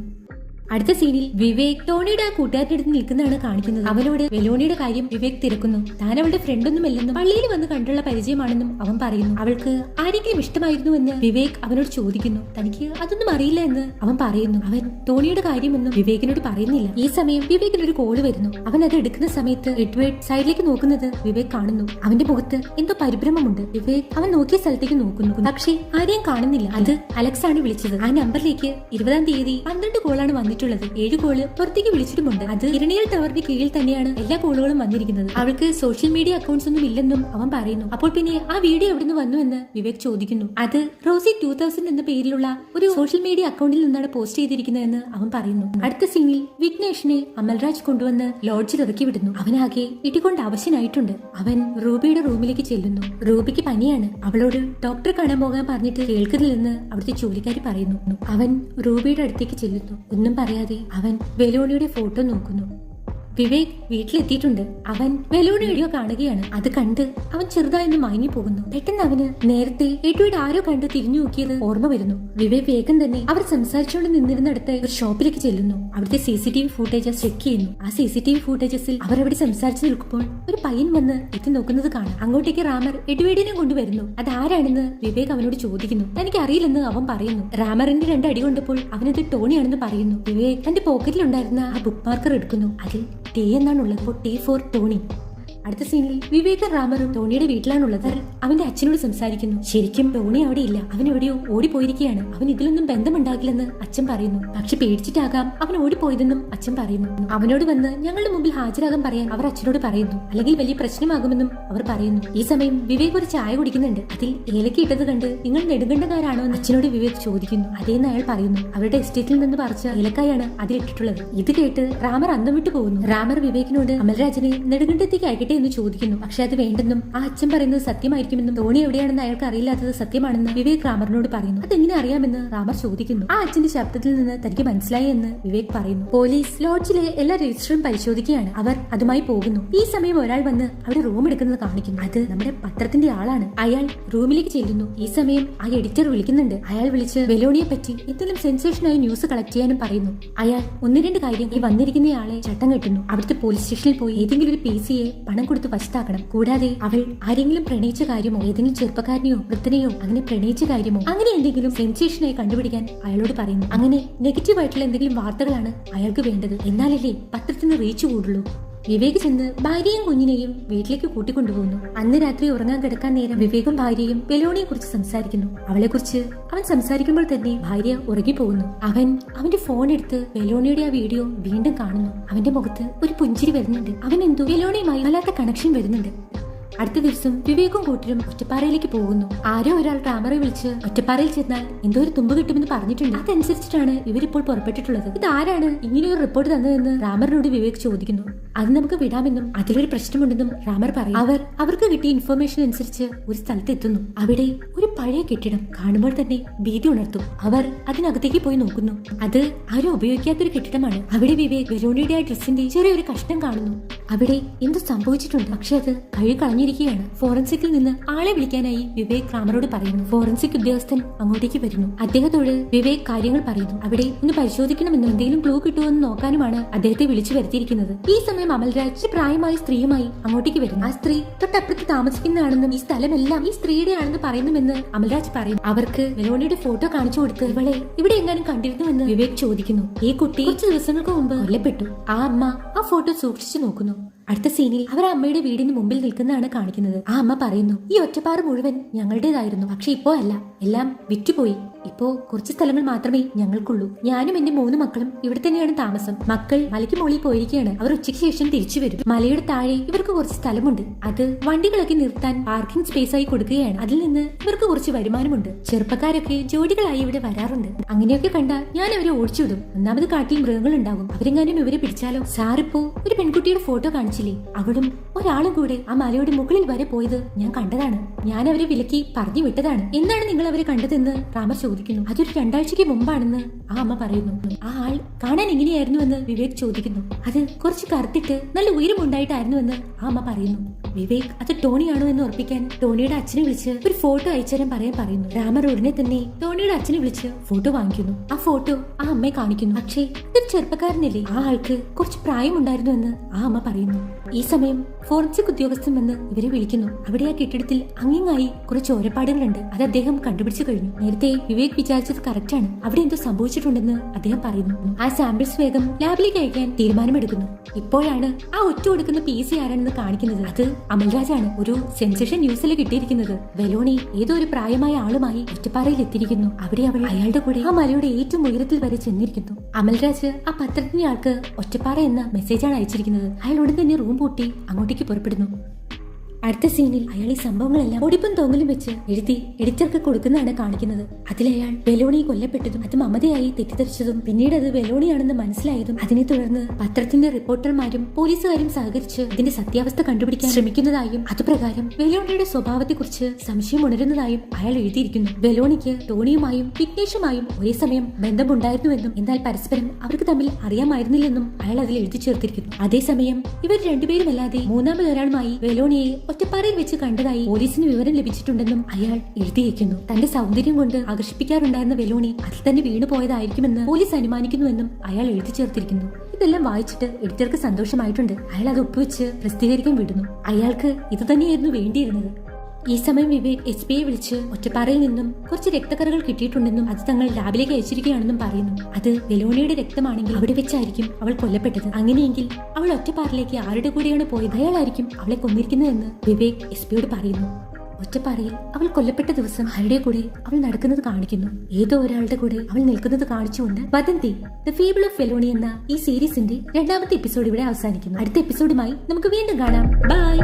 A: അടുത്ത സീനിൽ വിവേക് ടോണിയുടെ ആ കൂട്ടുകാരുടെ അടുത്ത് നിൽക്കുന്നതാണ് കാണിക്കുന്നത്. അവനോട് വെലോണിയുടെ കാര്യം വിവേക് തിരക്കുന്നു. താൻ അവളുടെ ഫ്രണ്ടൊന്നുമല്ലെന്നും പള്ളിയിൽ വന്ന് കണ്ടുള്ള പരിചയമാണെന്നും അവൻ പറയുന്നു. അവൾക്ക് ആരെങ്കിലും ഇഷ്ടമായിരുന്നു എന്ന് വിവേക് അവനോട് ചോദിക്കുന്നു. തനിക്ക് അതൊന്നും അറിയില്ല എന്ന് അവൻ പറയുന്നു. അവൻ ടോണിയുടെ കാര്യമൊന്നും വിവേകിനോട് പറയുന്നില്ല. ഈ സമയം വിവേകിന് ഒരു കോള് വരുന്നു. അവൻ അത് എടുക്കുന്ന സമയത്ത് എഡ്വേർഡ് സൈഡിലേക്ക് നോക്കുന്നത് വിവേക് കാണുന്നു. അവന്റെ മുഖത്ത് എന്തോ പരിഭ്രമമുണ്ട്. വിവേക് അവൻ നോക്കിയ സ്ഥലത്തേക്ക് നോക്കുന്നു. പക്ഷേ ആരെയും കാണുന്നില്ല. അത് അലക്സ് ആണ് വിളിച്ചത്. ആ നമ്പറിലേക്ക് 20-ാം തീയതി 12 കോളാണ് വന്നിട്ടുള്ളത്. 7 കോള് പുറത്തേക്ക് വിളിച്ചിട്ടുമുണ്ട്. അത് ഇരണിയൽ ടവറിന്റെ കീഴിൽ തന്നെയാണ് എല്ലാ കോളുകളും വന്നിരിക്കുന്നത്. അവൾക്ക് സോഷ്യൽ മീഡിയ അക്കൗണ്ട്സ് ഒന്നും ഇല്ലെന്നും അവൻ പറയുന്നു. അപ്പോൾ പിന്നെ ആ വീഡിയോ എവിടുന്ന് വന്നു എന്ന് വിവേക് ചോദിക്കുന്നു. അത് റോസി 2000 എന്ന പേരിലുള്ള ഒരു സോഷ്യൽ മീഡിയ അക്കൗണ്ടിൽ നിന്നാണ് പോസ്റ്റ് ചെയ്തിരിക്കുന്നതെന്ന് അവൻ പറയുന്നു. അടുത്ത സീനിൽ വിഘ്നേഷിനെ അമൽരാജ് കൊണ്ടുവന്ന് ലോഡ്ജിൽ ഇറക്കി വിടുന്നു. അവനാകെ ഇടികൊണ്ട് അവശനായിട്ടുണ്ട്. അവൻ റൂബിയുടെ റൂമിലേക്ക് ചെല്ലുന്നു. റൂബിക്ക് പനിയാണ്. അവളോട് ഡോക്ടറെ കാണാൻ പോകാൻ പറഞ്ഞിട്ട് കേൾക്കുന്നില്ലെന്ന് അവിടുത്തെ ജോലിക്കാരി പറയുന്നു. അവൻ റൂബിയുടെ അടുത്തേക്ക് ചെല്ലുന്നു. ഒന്നും പറയാതെ അവൻ വെലോണിയുടെ ഫോട്ടോ നോക്കുന്നു. വിവേക് വീട്ടിലെത്തിയിട്ടുണ്ട്. അവൻ വെലോണി വീഡിയോ കാണുകയാണ്. അത് കണ്ട് അവൻ ചെറുതായി മയങ്ങി പോകുന്നു. പെട്ടെന്ന് അവന് നേരത്തെ എഡ്വേർഡ് ആരോ കണ്ട് തിരിഞ്ഞു നോക്കിയത് ഓർമ്മ വരുന്നു. വിവേക് വേഗം തന്നെ അവർ സംസാരിച്ചുകൊണ്ട് നിന്നിരുന്നിടത്ത് ഒരു ഷോപ്പിലേക്ക് ചെല്ലുന്നു. അവിടുത്തെ CCTV ഫൂട്ടേജസ് ചെക്ക് ചെയ്യുന്നു. ആ CCTV ഫൂട്ടേജസിൽ അവർ അവിടെ സംസാരിച്ചു നിൽക്കുമ്പോൾ ഒരു പയ്യൻ വന്ന് എത്തി നോക്കുന്നത് കാണാം. അങ്ങോട്ടേക്ക് റാമർ എഡ്വേർഡിനെ കൊണ്ടുവരുന്നു. അതാരാണെന്ന് വിവേക് അവനോട് ചോദിക്കുന്നു. തനിക്ക് അറിയില്ലെന്ന് അവൻ പറയുന്നു. റാമറിന്റെ 2 അടി കൊണ്ടപ്പോൾ അവനത് ടോണിയാണെന്ന് പറയുന്നു. വിവേക് തന്റെ പോക്കറ്റിലുണ്ടായിരുന്ന ആ ബുക്ക് മാർക്കർ എടുക്കുന്നു. അതിൽ T എന്നാണുള്ളത്. T for Tony. അടുത്ത സീനിൽ വിവേകും റാമറും ടോണിയുടെ വീട്ടിലാണുള്ളത്. അവന്റെ അച്ഛനോട് സംസാരിക്കുന്നു. ശരിക്കും ടോണി അവിടെ ഇല്ല. അവൻ എവിടെയോ ഓടിപ്പോയിരിക്കുകയാണ്. അവൻ ഇതിലൊന്നും ബന്ധമുണ്ടാകില്ലെന്ന് അച്ഛൻ പറയുന്നു. പക്ഷെ പേടിച്ചിട്ടാകാം അവൻ ഓടിപ്പോയതെന്നും അച്ഛൻ പറയുന്നു. അവനോട് വന്ന് ഞങ്ങളുടെ മുമ്പിൽ ഹാജരാകാൻ പറയാൻ അവർ അച്ഛനോട് പറയുന്നു. അല്ലെങ്കിൽ വലിയ പ്രശ്നമാകുമെന്നും അവർ പറയുന്നു. ഈ സമയം വിവേക് ഒരു ചായ കുടിക്കുന്നുണ്ട്. അതിൽ ഏലക്ക ഇട്ടത് കണ്ട് നിങ്ങൾ നെടുങ്കണ്ടക്കാരാണോ എന്ന് അച്ഛനോട് വിവേക് ചോദിക്കുന്നു. അതേന്ന് അയാൾ പറയുന്നു. അവരുടെ എസ്റ്റേറ്റിൽ നിന്ന് പറിച്ച ഏലക്കായാണ് അതിലിട്ടിട്ടുള്ളത്. ഇത് കേട്ട് റാമർ അന്തം വിട്ടു പോകുന്നു. റാമർ വിവേകിനോട് അമൽരാജിനെ നെടുങ്കണ്ടത്തേക്ക് അയക്കട്ടെ എന്ന് ചോദിക്കുന്നു. പക്ഷെ അത് വേണ്ടെന്നും ആ അച്ഛൻ പറയുന്നത് സത്യമായിരിക്കുമെന്നും ടോണി എവിടെയാണെന്ന് അയാൾക്ക് അറിയില്ലാത്തത് സത്യമാണെന്ന് വിവേക് റാമറിനോട് പറയുന്നു. അതെങ്ങനെ അറിയാമെന്ന് റാമർ ചോദിക്കുന്നു. ആ അച്ഛന്റെ ശബ്ദത്തിൽ നിന്ന് തനിക്ക് മനസ്സിലായി എന്ന് വിവേക് പറയുന്നു. പോലീസ് ലോഡ്ജിലെ എല്ലാ രജിസ്റ്ററും പരിശോധിക്കുകയാണ്. അവർ അതുമായി പോകുന്നു. ഈ സമയം ഒരാൾ വന്ന് അവിടെ റൂം എടുക്കുന്നത് കാണിക്കുന്നു. അത് നമ്മുടെ പത്രത്തിന്റെ ആളാണ്. അയാൾ റൂമിലേക്ക് ചെല്ലുന്നു. ഈ സമയം ആ എഡിറ്റർ വിളിക്കുന്നുണ്ട്. അയാൾ വിളിച്ച് വെലോണിയെ പറ്റി എന്തെങ്കിലും സെൻസേഷനായി ന്യൂസ് കളക്ട് ചെയ്യാനും പറയുന്നു. അയാൾ 1-2 കാര്യം ഈ വന്നിരിക്കുന്നയാളെ ചട്ടം കെട്ടുന്നു. അവിടുത്തെ പോലീസ് സ്റ്റേഷനിൽ പോയി ഏതെങ്കിലും ഒരു PCയെ പണം കൊടുത്ത് വശത്താക്കണം. കൂടാതെ അവൾ ആരെങ്കിലും പ്രണയിച്ച കാര്യമോ ഏതെങ്കിലും ചെറുപ്പക്കാരനെയോ വൃദ്ധനെയോ അങ്ങനെ പ്രണയിച്ച കാര്യമോ അങ്ങനെ എന്തെങ്കിലും സെൻസേഷനായി കണ്ടുപിടിക്കാൻ അയാളോട് പറയുന്നു. അങ്ങനെ നെഗറ്റീവ് ആയിട്ടുള്ള എന്തെങ്കിലും വാർത്തകളാണ് അയാൾക്ക് വേണ്ടത്. എന്നാലല്ലേ പത്രത്തിന് റീച്ച് കൂടുള്ളൂ. വിവേക് ചെന്ന് ഭാര്യയും കുഞ്ഞിനെയും വീട്ടിലേക്ക് കൂട്ടിക്കൊണ്ടുപോകുന്നു. അന്ന് രാത്രി ഉറങ്ങാൻ കിടക്കാൻ നേരം വിവേകും ഭാര്യയും വെലോണിയെ കുറിച്ച് സംസാരിക്കുന്നു. അവളെ കുറിച്ച് അവൻ സംസാരിക്കുമ്പോൾ തന്നെ ഭാര്യ ഉറങ്ങിപ്പോകുന്നു. അവന്റെ ഫോൺ എടുത്ത് വെലോണിയുടെ ആ വീഡിയോ വീണ്ടും കാണുന്നു. അവന്റെ മുഖത്ത് ഒരു പുഞ്ചിരി വരുന്നുണ്ട്. അവൻ എന്തോ വെലോണിയുമായി വല്ലാത്ത കണക്ഷൻ വരുന്നുണ്ട്. അടുത്ത ദിവസം വിവേകും കൂട്ടരും ഒറ്റപ്പാറയിലേക്ക് പോകുന്നു. ആരോ ഒരാൾ റാമറെ വിളിച്ച് ഒറ്റപ്പാറയിൽ ചെന്നാൽ എന്തോ ഒരു തുമ്പ് കിട്ടുമെന്ന് പറഞ്ഞിട്ടുണ്ട്. അതനുസരിച്ചിട്ടാണ് ഇവരിപ്പോൾ പുറപ്പെട്ടിട്ടുള്ളത്. ഇതാരാണ് ഇങ്ങനെ ഒരു റിപ്പോർട്ട് തന്നതെന്ന് റാമറിനോട് വിവേക് ചോദിക്കുന്നു. അത് നമുക്ക് വിടാമെന്നും അതിലൊരു പ്രശ്നമുണ്ടെന്നും റാമർ പറയും. അവർക്ക് കിട്ടിയ ഇൻഫർമേഷൻ അനുസരിച്ച് ഒരു സ്ഥലത്ത് എത്തുന്നു. അവിടെ ഒരു പഴയ കെട്ടിടം കാണുമ്പോൾ തന്നെ ഭീതി ഉണർത്തും. അവർ അതിനകത്തേക്ക് പോയി നോക്കുന്നു. അത് ആരും ഉപയോഗിക്കാത്തൊരു കെട്ടിടമാണ്. അവിടെ വിവേക് വെലോണിയുടെ ആ ഡ്രസ്സിന്റെ ചെറിയൊരു കഷ്ണം കാണുന്നു. അവിടെ എന്തോ സംഭവിച്ചിട്ടുണ്ട്. പക്ഷെ അത് കളഞ്ഞിരിക്കുകയാണ്. ഫോറൻസിക്കിൽ നിന്ന് ആളെ വിളിക്കാനായി വിവേക് റാമറോട് പറയുന്നു. ഫോറൻസിക് ഉദ്യോഗസ്ഥൻ അങ്ങോട്ടേക്ക് വരുന്നു. അദ്ദേഹത്തോട് വിവേക് കാര്യങ്ങൾ പറയുന്നു. അവിടെ ഒന്ന് പരിശോധിക്കണമെന്നും എന്തെങ്കിലും ക്ലൂ കിട്ടുമെന്ന് നോക്കാനുമാണ് അദ്ദേഹത്തെ വിളിച്ചു വരുത്തിയിരിക്കുന്നത്. ഈ സമയം അമൽരാജ് പ്രായമായ സ്ത്രീയുമായി അങ്ങോട്ടേക്ക് വരുന്നു. ആ സ്ത്രീ തൊട്ടപ്പുറത്ത് താമസിക്കുന്നതാണെന്നും ഈ സ്ഥലമെല്ലാം ഈ സ്ത്രീയുടെ ആണെന്ന് പറയുന്നുവെന്ന് അമൽരാജ് പറയുന്നു. അവർക്ക് വെലോണിയുടെ ഫോട്ടോ കാണിച്ചു കൊടുത്ത് ഇവളെ ഇവിടെ എങ്ങാനും കണ്ടിരുന്നുവെന്ന് വിവേക് ചോദിക്കുന്നു. ഈ കുട്ടി കുറച്ച് ദിവസങ്ങൾക്ക് മുമ്പ് കൊല്ലപ്പെട്ടു. ആ അമ്മ ആ ഫോട്ടോ സൂക്ഷിച്ചു നോക്കുന്നു. അടുത്ത സീനിൽ അവർ അമ്മയുടെ വീടിന് മുമ്പിൽ നിൽക്കുന്നതാണ് കാണിക്കുന്നത്. ആ അമ്മ പറയുന്നു, ഈ ഒറ്റപ്പാറ മുഴുവൻ ഞങ്ങളുടേതായിരുന്നു. പക്ഷെ ഇപ്പോ അല്ല, എല്ലാം വിറ്റുപോയി. ഇപ്പോ കുറച്ച് സ്ഥലങ്ങൾ മാത്രമേ ഞങ്ങൾക്കുള്ളൂ. ഞാനും എന്റെ 3 മക്കളും ഇവിടെ തന്നെയാണ് താമസം. മക്കൾ മലയ്ക്ക് മുകളിൽ പോയിരിക്കുകയാണ്. അവർ ഉച്ചയ്ക്ക് ശേഷം തിരിച്ചു വരും. മലയുടെ താഴെ ഇവർക്ക് കുറച്ച് സ്ഥലമുണ്ട്. അത് വണ്ടികളൊക്കെ നിർത്താൻ പാർക്കിംഗ് സ്പേസ് ആയി കൊടുക്കുകയാണ്. അതിൽ നിന്ന് ഇവർക്ക് കുറച്ച് വരുമാനമുണ്ട്. ചെറുപ്പക്കാരൊക്കെ ജോഡികളായി ഇവിടെ വരാറുണ്ട്. അങ്ങനെയൊക്കെ കണ്ടാൽ ഞാൻ അവരെ ഓടിച്ചുവിടും. ഒന്നാമത് കാട്ടിൽ മൃഗങ്ങൾ ഉണ്ടാകും. അവരെങ്ങാനും ഇവരെ പിടിച്ചാലോ? സാറിപ്പോ ഒരു പെൺകുട്ടിയുടെ ഫോട്ടോ കാണിച്ചില്ലേ? അവളും ഒരാളും കൂടെ ആ മലയുടെ മുകളിൽ വരെ പോയത് ഞാൻ കണ്ടതാണ്. ഞാൻ അവരെ വിലക്കി പറഞ്ഞു വിട്ടതാണ്. എന്താണ് നിങ്ങൾ അവരെ കണ്ടതെന്ന് റാമർ ചോദിക്കുന്നു. അതൊരു 2 ആഴ്ചയ്ക്ക് മുമ്പാണെന്ന് ആ അമ്മ പറയുന്നു. ആ ആൾ കാണാൻ എങ്ങനെയായിരുന്നു എന്ന് വിവേക് ചോദിക്കുന്നു. അത് കുറച്ച് കറുത്തിട്ട് നല്ല ഉയരമുണ്ടായിട്ടായിരുന്നുവെന്ന് ആ അമ്മ പറയുന്നു. വിവേക് അത് ടോണിയാണോ എന്ന് ഉറപ്പിക്കാൻ ടോണിയുടെ അച്ഛനെ വിളിച്ച് ഒരു ഫോട്ടോ അയച്ചുതരാൻ പറയാൻ പറയുന്നു. റാമർ ഉടനെ തന്നെ ടോണിയുടെ അച്ഛനെ വിളിച്ച് ഫോട്ടോ വാങ്ങിക്കുന്നു. ആ ഫോട്ടോ ആ അമ്മയെ കാണിക്കുന്നു. പക്ഷേ ഇതൊരു ചെറുപ്പക്കാരനല്ലേ? ആ ആൾക്ക് കുറച്ച് പ്രായമുണ്ടായിരുന്നു എന്ന് ആ അമ്മ പറയുന്നു. ഈ സമയം ഫോറൻസിക് ഉദ്യോഗസ്ഥൻ വന്ന് ഇവരെ വിളിക്കുന്നു. അവിടെ ആ കെട്ടിടത്തിൽ അങ്ങിങ്ങായി കുറച്ച് ഓരപ്പാടുകളുണ്ട്. അത് അദ്ദേഹം കണ്ടുപിടിച്ചു കഴിഞ്ഞു. നേരത്തെ വിവേക് വിചാരിച്ചത് കറക്റ്റ് ആണ്. അവിടെ എന്തോ സംഭവിച്ചിട്ടുണ്ടെന്ന് അദ്ദേഹം പറയുന്നു. ആ സാമ്പിൾസ് വേഗം ലാബിലേക്ക് അയക്കാൻ തീരുമാനമെടുക്കുന്നു. ഇപ്പോഴാണ് ആ ഒറ്റ കൊടുക്കുന്ന PC ആരാണെന്ന് കാണിക്കുന്നത്. അത് അമൽരാജാണ്. ഒരു സെൻസേഷൻ ന്യൂസിൽ കിട്ടിയിരിക്കുന്നത്. വെലോണി ഏതോ ഒരു പ്രായമായ ആളുമായി ഒറ്റപ്പാറയിൽ എത്തിയിരിക്കുന്നു. അവിടെ അവൾ അയാളുടെ കൂടെ ആ മലയുടെ ഏറ്റവും ഉയരത്തിൽ വരെ ചെന്നിരിക്കുന്നു. അമൽരാജ് ആ പത്രത്തിന്റെ ആൾക്ക് ഒറ്റപ്പാറ എന്ന മെസ്സേജാണ് അയച്ചിരിക്കുന്നത്. അയാൾ ഉടൻ തന്നെ റൂം പൂട്ടി അങ്ങോട്ടേക്ക് പുറപ്പെടുന്നു. അടുത്ത സീനിൽ അയാൾ ഈ സംഭവങ്ങളെല്ലാം ഒടിപ്പും തോങ്ങലും വെച്ച് എഴുതി എഡിറ്റർക്ക് കൊടുക്കുന്നതാണ് കാണിക്കുന്നത്. അതിലയാൾ വെലോണി കൊല്ലപ്പെട്ടതും അത് മമതയായി തെറ്റിദ്ധരിച്ചതും പിന്നീട് അത് വെലോണിയാണെന്ന് മനസ്സിലായതും അതിനെ തുടർന്ന് പത്രത്തിന്റെ റിപ്പോർട്ടർമാരും പോലീസുകാരും സഹകരിച്ച് ഇതിന്റെ സത്യാവസ്ഥ കണ്ടുപിടിക്കാൻ ശ്രമിക്കുന്നതായും അതുപ്രകാരം വെലോണിയുടെ സ്വഭാവത്തെക്കുറിച്ച് സംശയം ഉണരുന്നതായും അയാൾ എഴുതിയിരിക്കുന്നു. വെലോണിക്ക് ടോണിയുമായും വിഘ്നേഷുമായും ഒരേ സമയം ബന്ധമുണ്ടായിരുന്നുവെന്നും എന്നാൽ പരസ്പരം അവർക്ക് തമ്മിൽ അറിയാമായിരുന്നില്ലെന്നും അയാൾ അതിൽ എഴുതി ചേർത്തിരിക്കുന്നു. അതേസമയം ഇവർ രണ്ടുപേരുമല്ലാതെ മൂന്നാമതൊരാളുമായി വെലോണിയെ ഒറ്റപ്പാറയിൽ വെച്ച് കണ്ടതായി പോലീസിന് വിവരം ലഭിച്ചിട്ടുണ്ടെന്നും അയാൾ എഴുതിയിരിക്കുന്നു. തന്റെ സൗന്ദര്യം കൊണ്ട് ആകർഷിപ്പിക്കാറുണ്ടായിരുന്ന വെലോണി അതിൽ തന്നെ വീണുപോയതായിരിക്കുമെന്ന് പോലീസ് അനുമാനിക്കുന്നുവെന്നും അയാൾ എഴുതി ചേർത്തിരിക്കുന്നു. ഇതെല്ലാം വായിച്ചിട്ട് എഡിറ്റർക്ക് സന്തോഷമായിട്ടുണ്ട്. അയാൾ അത് ഒപ്പുവെച്ച് പ്രസിദ്ധീകരിക്കാൻ വിടുന്നു. അയാൾക്ക് ഇത് തന്നെയായിരുന്നു വേണ്ടിയിരുന്നത്. ഈ സമയം വിവേക് SPയെ വിളിച്ച് ഒറ്റപ്പാറയിൽ നിന്നും കുറച്ച് രക്തക്കറകൾ കിട്ടിയിട്ടുണ്ടെന്നും അത് തങ്ങൾ ലാബിലേക്ക് അയച്ചിരിക്കുകയാണെന്നും പറയുന്നു. അത് വെലോണിയുടെ രക്തമാണെങ്കിൽ അവിടെ വെച്ചായിരിക്കും അവൾ കൊല്ലപ്പെട്ടത്. അങ്ങനെയെങ്കിൽ അവൾ ഒറ്റപ്പാറയിലേക്ക് ആരുടെ കൂടെയാണ് പോയത്? അയാളായിരിക്കും അവളെ കൊന്നിരിക്കുന്നതെന്ന് വിവേക് SPയോട് പറയുന്നു. ഒറ്റപ്പാറയിൽ അവൾ കൊല്ലപ്പെട്ട ദിവസം ആരുടെ കൂടെ അവൾ നടക്കുന്നത് കാണിക്കുന്നു. ഏതോ ഒരാളുടെ കൂടെ അവൾ നിൽക്കുന്നത് കാണിച്ചുകൊണ്ട് വദന്തി ദ ഫേബിൾ ഓഫ് വെലോണി എന്ന ഈ സീരീസിന്റെ 2ാമത്തെ എപ്പിസോഡ് ഇവിടെ അവസാനിക്കുന്നു. അടുത്ത എപ്പിസോഡുമായി നമുക്ക് വീണ്ടും കാണാം. ബൈ.